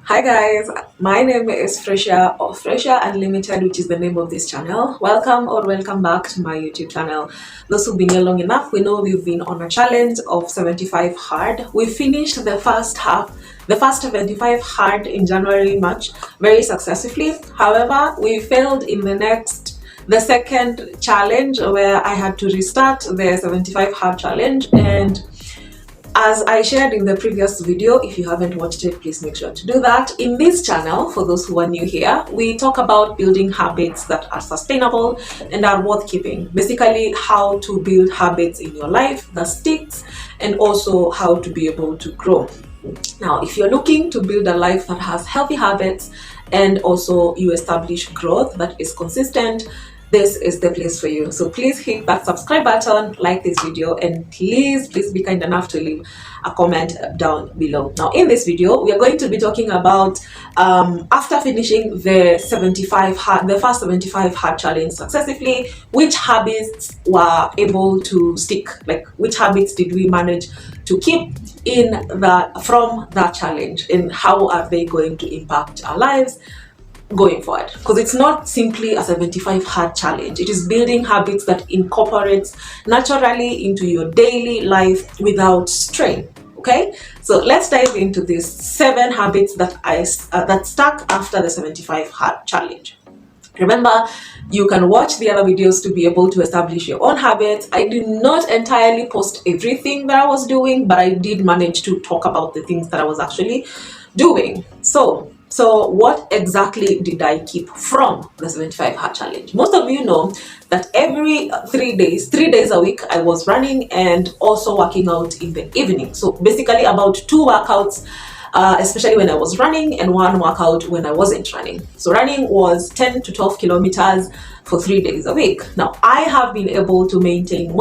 Hi guys, my name is Fresha or Fresha Unlimited, which is the name of this channel. Welcome back to my YouTube channel. Those who've been here long enough, we know we've been on a challenge of 75 hard. We finished the first 75 hard in January, March very successfully. However, we failed in the second challenge where I had to restart the 75 hard challenge. And as I shared in the previous video, if you haven't watched it, please make sure to do that. In this channel, for those who are new here, we talk about building habits that are sustainable and are worth keeping. Basically, how to build habits in your life that sticks, and also how to be able to grow. Now, if you're looking to build a life that has healthy habits and also you establish growth that is consistent, this is the place for you. So please hit that subscribe button, like this video, and please be kind enough to leave a comment down below. Now in this video, we are going to be talking about after finishing the first 75 hard challenge successfully, which habits were able to stick, like which habits did we manage to keep from that challenge, and how are they going to impact our lives going forward. Because it's not simply a 75 hard challenge, it is building habits that incorporates naturally into your daily life without strain. Okay, so let's dive into these 7 habits that that stuck after the 75 hard challenge. Remember, you can watch the other videos to be able to establish your own habits. I did not entirely post everything that I was doing, but I did manage to talk about the things that I was actually doing. So what exactly did I keep from the 75 hard challenge? Most of you know that every 3 days a week, I was running and also working out in the evening. So basically about 2 workouts, especially when I was running, and 1 workout when I wasn't running. So running was 10 to 12 kilometers for 3 days a week. Now I have been able to maintain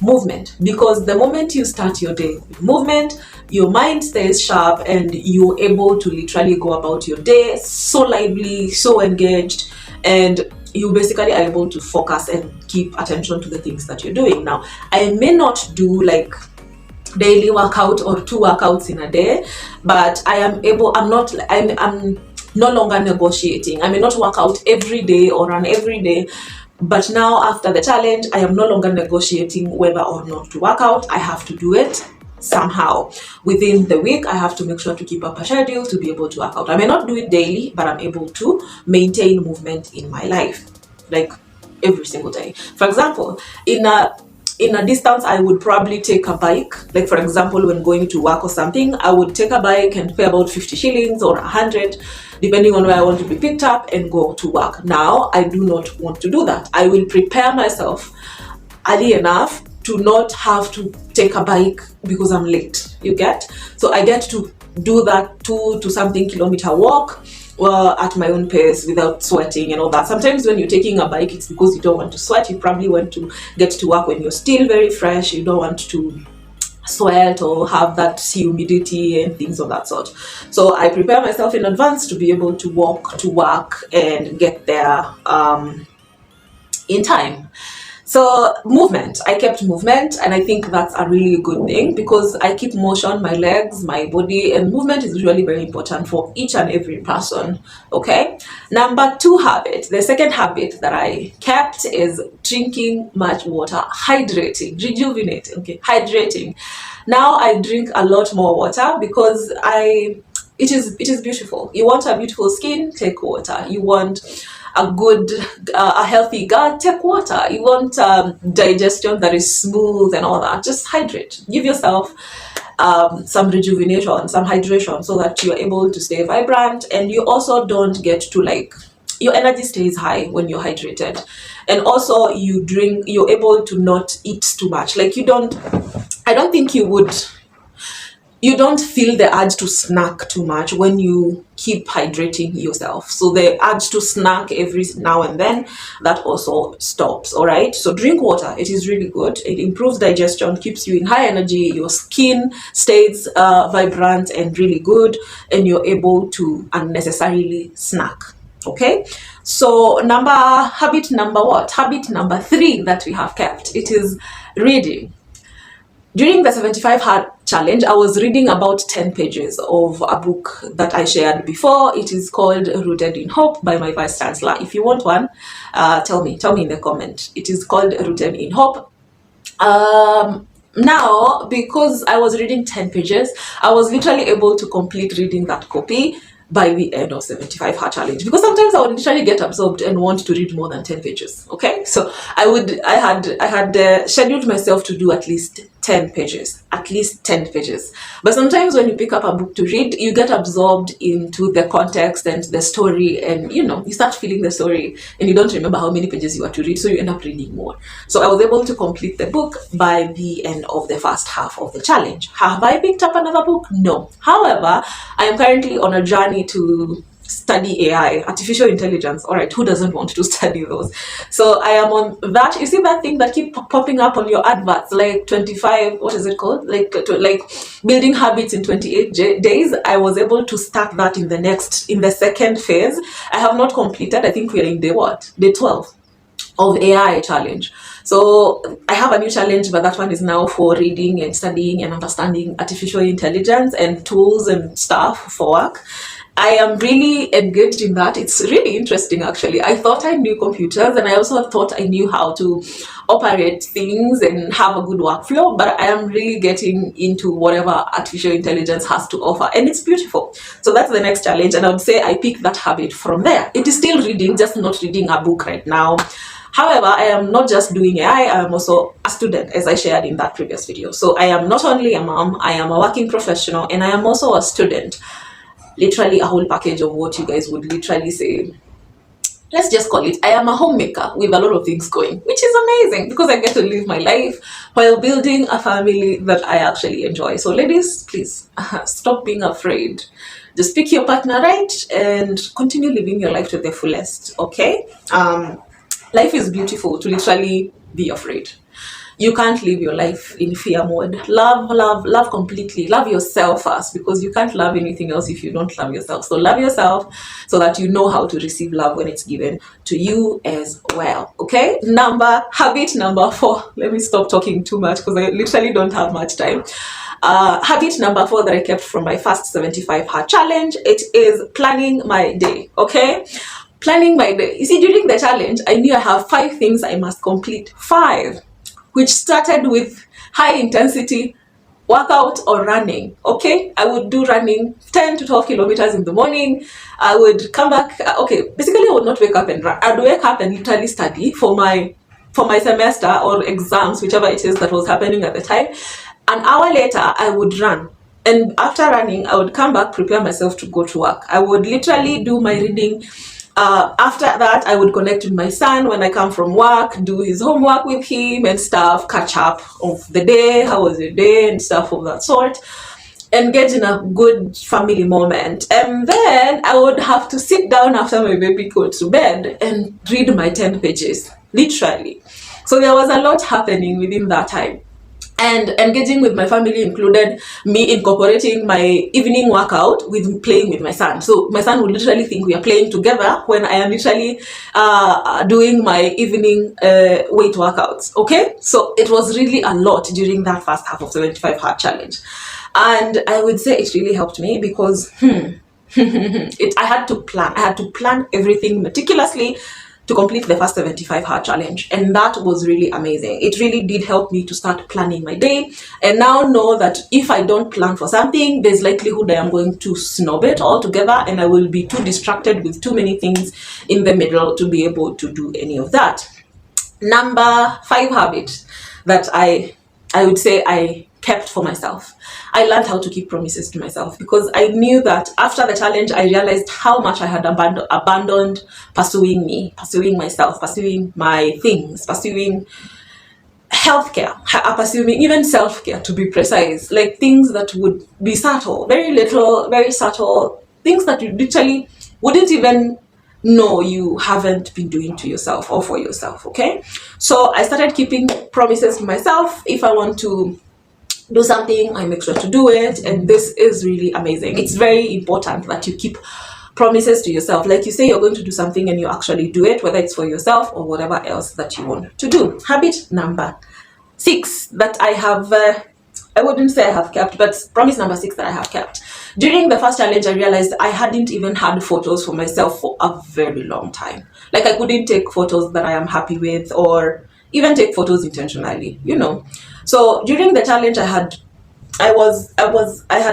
movement, because the moment you start your day with movement, your mind stays sharp and you're able to literally go about your day so lively, so engaged, and you basically are able to focus and keep attention to the things that you're doing. Now I may not do like daily workout or 2 workouts in a day, but I'm no longer negotiating. I may not work out every day or run every day, but now after the challenge, I am no longer negotiating whether or not to work out. I have to do it somehow. Within the week, I have to make sure to keep up a schedule to be able to work out. I may not do it daily, but I'm able to maintain movement in my life, like every single day. For example, in a distance, I would probably take a bike. Like for example, when going to work or something, I would take a bike and pay about 50 shillings or 100, depending on where I want to be picked up, and go to work. Now, I do not want to do that. I will prepare myself early enough to not have to take a bike because I'm late, you get? So I get to do that 2 to something kilometer walk at my own pace without sweating and all that. Sometimes when you're taking a bike, it's because you don't want to sweat. You probably want to get to work when you're still very fresh. You don't want to sweat or have that humidity and things of that sort. So I prepare myself in advance to be able to walk to work and get there in time. So movement, I kept movement, and I think that's a really good thing, because I keep motion, my legs, my body, and movement is really very important for each and every person. Okay, number 2 habit, the second habit that I kept, is drinking much water, hydrating, rejuvenating. Okay, hydrating. Now I drink a lot more water because it is beautiful. You want a beautiful skin, take water. You want a healthy gut, take water. You want digestion that is smooth and all that, just hydrate. Give yourself some rejuvenation, some hydration, so that you're able to stay vibrant, and you also don't get to your energy stays high when you're hydrated. And also you're able to not eat too much. Like I don't think you don't feel the urge to snack too much when you keep hydrating yourself. So the urge to snack every now and then, that also stops. All right, so drink water. It is really good. It improves digestion, keeps you in high energy, your skin stays vibrant and really good, and you're able to unnecessarily snack. Okay, so habit number 3 that we have kept, it is reading. During the 75 hard challenge, I was reading about 10 pages of a book that I shared before. It is called Rooted in Hope by my Vice Chancellor. If you want one, tell me in the comment. It is called Rooted in Hope. Now, because I was reading 10 pages, I was literally able to complete reading that copy by the end of 75 hard challenge, because sometimes I would literally get absorbed and want to read more than 10 pages. Okay, so I had scheduled myself to do at least 10 pages, but sometimes when you pick up a book to read, you get absorbed into the context and the story, and you start feeling the story and you don't remember how many pages you are to read, so you end up reading more. So I was able to complete the book by the end of the first half of the challenge. Have I picked up another book? No. However, I am currently on a journey to study AI, artificial intelligence. All right, who doesn't want to study those? So I am on that. You see that thing that keep popping up on your adverts, like 25, what is it called? Like building habits in 28 days. I was able to start that in the second phase. I have not completed. I think we are in day 12 of AI challenge. So I have a new challenge, but that one is now for reading and studying and understanding artificial intelligence and tools and stuff for work. I am really engaged in that. It's really interesting, actually. I thought I knew computers, and I also thought I knew how to operate things and have a good workflow, but I am really getting into whatever artificial intelligence has to offer, and it's beautiful. So that's the next challenge, and I would say I picked that habit from there. It is still reading, just not reading a book right now. However, I am not just doing AI, I am also a student, as I shared in that previous video. So I am not only a mom, I am a working professional, and I am also a student. Literally a whole package of what you guys would literally say. Let's just call it, I am a homemaker with a lot of things going, which is amazing because I get to live my life while building a family that I actually enjoy. So ladies, please stop being afraid. Just pick your partner right and continue living your life to the fullest, okay? Life is beautiful to literally be afraid. You can't live your life in fear mode. Love completely. Love yourself first, because you can't love anything else if you don't love yourself. So love yourself so that you know how to receive love when it's given to you as well. Okay? Habit number 4. Let me stop talking too much because I literally don't have much time. Habit number 4 that I kept from my first 75 hard challenge, it is planning my day. Okay? Planning my day. You see, during the challenge, I knew I have 5 things I must complete. 5. Which started with high intensity workout or running. Okay, I would do running 10 to 12 kilometers in the morning. I would come back. Basically I would not wake up and run. I'd wake up and literally study for my semester or exams, whichever it is that was happening at the time. An hour later I would run, and after running I would come back, prepare myself to go to work. I would literally do my reading. After that, I would connect with my son when I come from work, do his homework with him and stuff, catch up of the day, how was your day and stuff of that sort, engage in a good family moment. And then I would have to sit down after my baby goes to bed and read my 10 pages, literally. So there was a lot happening within that time. And engaging with my family included me incorporating my evening workout with playing with my son. So my son would literally think we are playing together when I am literally doing my evening weight workouts. Okay, so it was really a lot during that first half of 75 hard challenge, and I would say it really helped me because I had to plan everything meticulously to complete the first 75 hard challenge, and that was really amazing. It really did help me to start planning my day, and now know that if I don't plan for something, there's likelihood I am going to snob it altogether, and I will be too distracted with too many things in the middle to be able to do any of that. Number 5 habit that I would say I kept for myself. I learned how to keep promises to myself, because I knew that after the challenge, I realized how much I had abandoned pursuing me, pursuing myself, pursuing my things, pursuing healthcare, pursuing even self-care, to be precise, like things that would be subtle, very little, very subtle, things that you literally wouldn't even know you haven't been doing to yourself or for yourself. Okay, so I started keeping promises to myself. If I want to do something, I make sure to do it, and this is really amazing. It's very important that you keep promises to yourself. Like you say you're going to do something and you actually do it, whether it's for yourself or whatever else that you want to do. Habit number 6 that I have I wouldn't say I have kept, but promise number 6 that I have kept. During the first challenge, I realized I hadn't even had photos for myself for a very long time. Like, I couldn't take photos that I am happy with, or even take photos intentionally, you know. So during the challenge, I had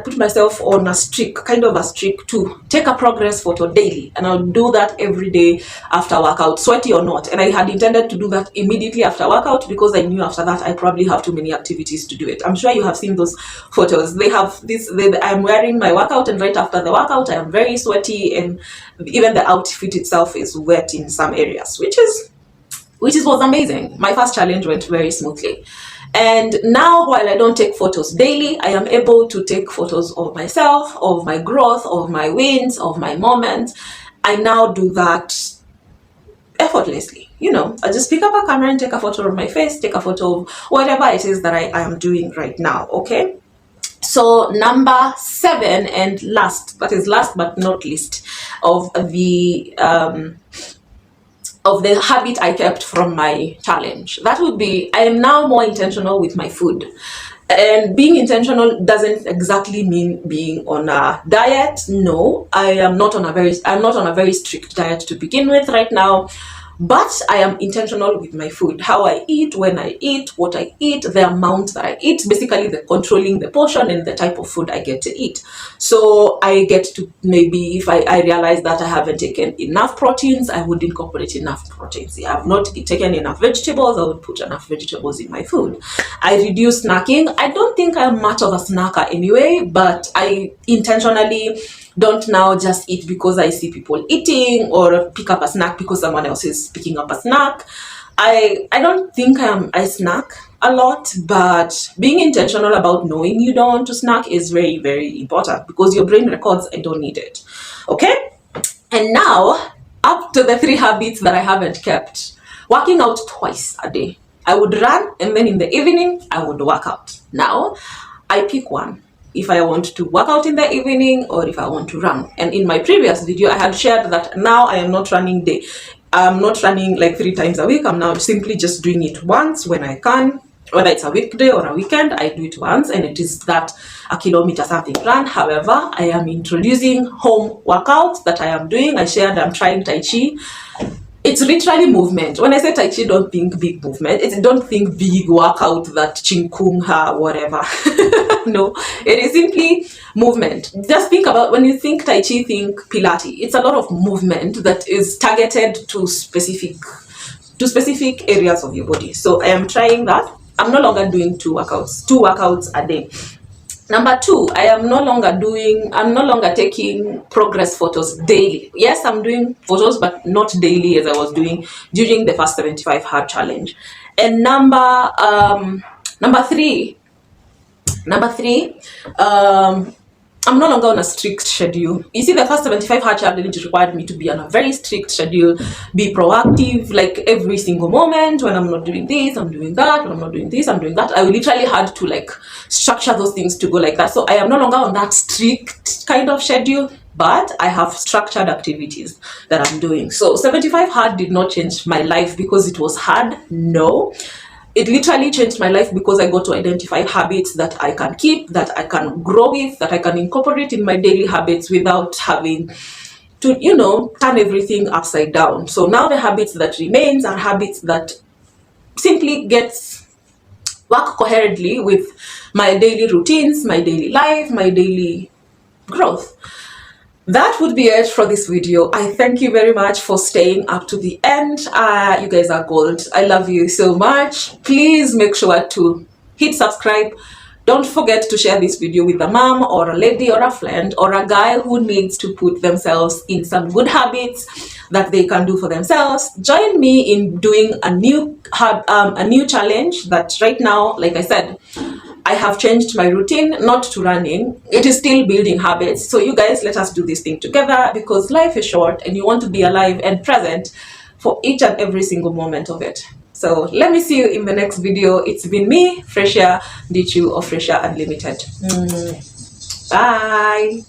put myself on a streak, kind of a streak, to take a progress photo daily, and I'll do that every day after workout, sweaty or not. And I had intended to do that immediately after workout, because I knew after that I probably have too many activities to do it. I'm sure you have seen those photos. They have this, I'm wearing my workout, and right after the workout I am very sweaty, and even the outfit itself is wet in some areas, which was amazing. My first challenge went very smoothly. And now, while I don't take photos daily, I am able to take photos of myself, of my growth, of my wins, of my moments. I now do that effortlessly. You know, I just pick up a camera and take a photo of my face, take a photo of whatever it is that I am doing right now, okay? So number 7 and last, that is last but not least, of the habit I kept from my challenge, that would be, I am now more intentional with my food. And being intentional doesn't exactly mean being on a diet. No, I'm not on a very strict diet to begin with right now. But I am intentional with my food, how I eat, when I eat, what I eat, the amount that I eat, basically the controlling the portion and the type of food I get to eat. So I get to, maybe if I realize that I haven't taken enough proteins, I would incorporate enough proteins. If I have not taken enough vegetables, I would put enough vegetables in my food. I reduce snacking. I don't think I'm much of a snacker anyway, but I intentionally don't now just eat because I see people eating, or pick up a snack because someone else is picking up a snack. I don't think I snack a lot, but being intentional about knowing you don't want to snack is very, very important, because your brain records, I don't need it. Okay? And now, up to the 3 habits that I haven't kept. Working out twice a day. I would run, and then in the evening, I would work out. Now, I pick one. If I want to work out in the evening, or if I want to run. And in my previous video, I had shared that now I am not running I'm not running like 3 times a week. I'm now simply just doing it once when I can. Whether it's a weekday or a weekend, I do it once, and it is that a kilometer something run. However, I am introducing home workouts that I am doing. I shared I'm trying Tai Chi. It's literally movement. When I say Tai Chi, don't think big movement. Don't think big workout, that Ching Kung Ha, whatever. No, it is simply movement. Just think about, when you think Tai Chi, think Pilates. It's a lot of movement that is targeted to specific areas of your body. So I am trying that. I'm no longer doing 2 workouts a day. Number 2, I'm no longer taking progress photos daily. Yes, I'm doing photos, but not daily as I was doing during the first 75 hard challenge. And number three, I'm no longer on a strict schedule. You see, the first 75 hard challenge required me to be on a very strict schedule, be proactive, like every single moment. When I'm not doing this, I'm doing that. When I'm not doing this, I'm doing that. I literally had to like structure those things to go like that. So I am no longer on that strict kind of schedule, but I have structured activities that I'm doing. So 75 hard did not change my life because it was hard. No. It literally changed my life because I got to identify habits that I can keep, that I can grow with, that I can incorporate in my daily habits without having to, you know, turn everything upside down. So now the habits that remains are habits that simply work coherently with my daily routines, my daily life, my daily growth. That would be it for this video. I thank you very much for staying up to the end. You guys are gold. I love you so much. Please make sure to hit subscribe. Don't forget to share this video with a mom or a lady or a friend or a guy who needs to put themselves in some good habits that they can do for themselves. Join me in doing a new challenge that right now, like I said, I have changed my routine, not to running. It is still building habits. So you guys, let us do this thing together, because life is short and you want to be alive and present for each and every single moment of it. So let me see you in the next video. It's been me, Freshia Ndichu of Freshia Unlimited. Bye.